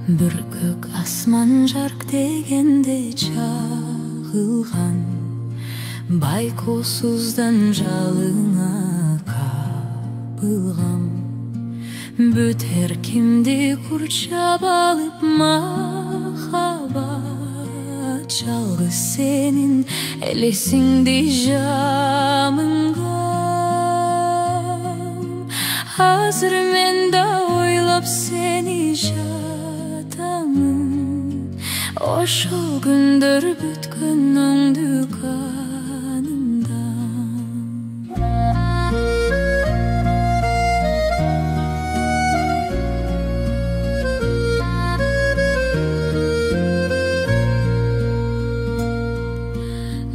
Bir көк асман жарық дегенде жағылған, байқаусыздан жалыңа кабылғам. Бөтер кемде құрчап алып махаббат, жалғыз сенің елесіңде жамынғам. Азыр мен да ойлап сені жатамын, ошол күндөр бүткөн оңду канымда.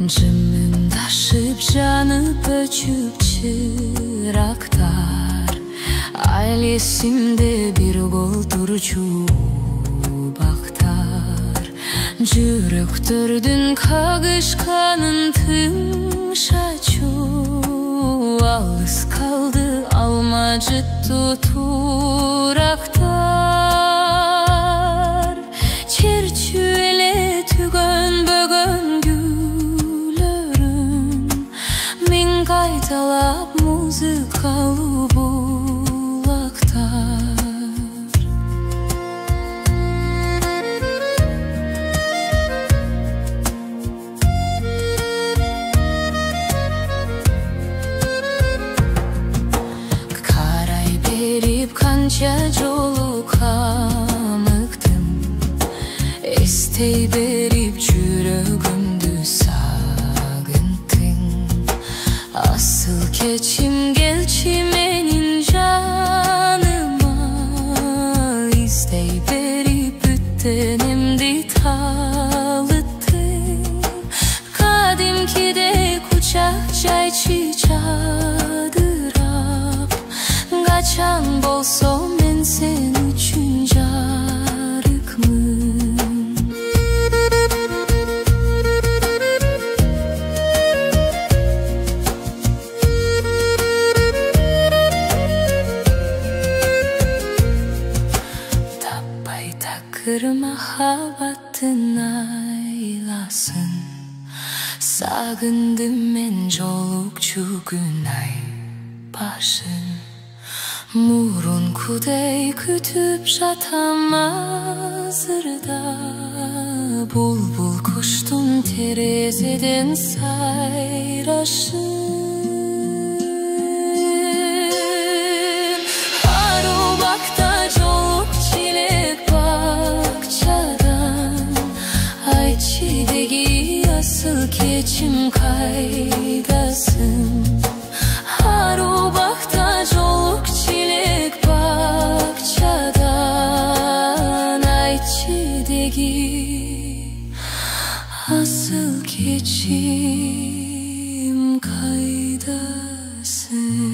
Жымыңдашып жанып өчүп чырактар, айыл эсимде бир гол турчу бактар. Жүрөктөрдүн кагышканын тыңшачу, алыс калды алма жыттуу турактар. Черчү эле түгөн бөгөн кайталап музыкалуу булактар. Карай берип канча жолу камыктым, эстей берип жүрөгүмдү сагынттың. Asıl keçim gelçi menin canıma, İzdey berip büttenemdi talıttım. Kadimki de kucak çayçı çadırap, kaçan bolso men sen üçün jarıkmın. Takır mahabbattın aylasın, sagındım men jolukçu gün ay başın. Murun kudey kütüp jatam azırda, bulbul kuştun terezeden sayraşın. Arubakta joluk çilek Çidegi asıl keçim kaydasın. Arubakta joluk çilek bakçadan, ay çidegi asıl keçim kaydasın.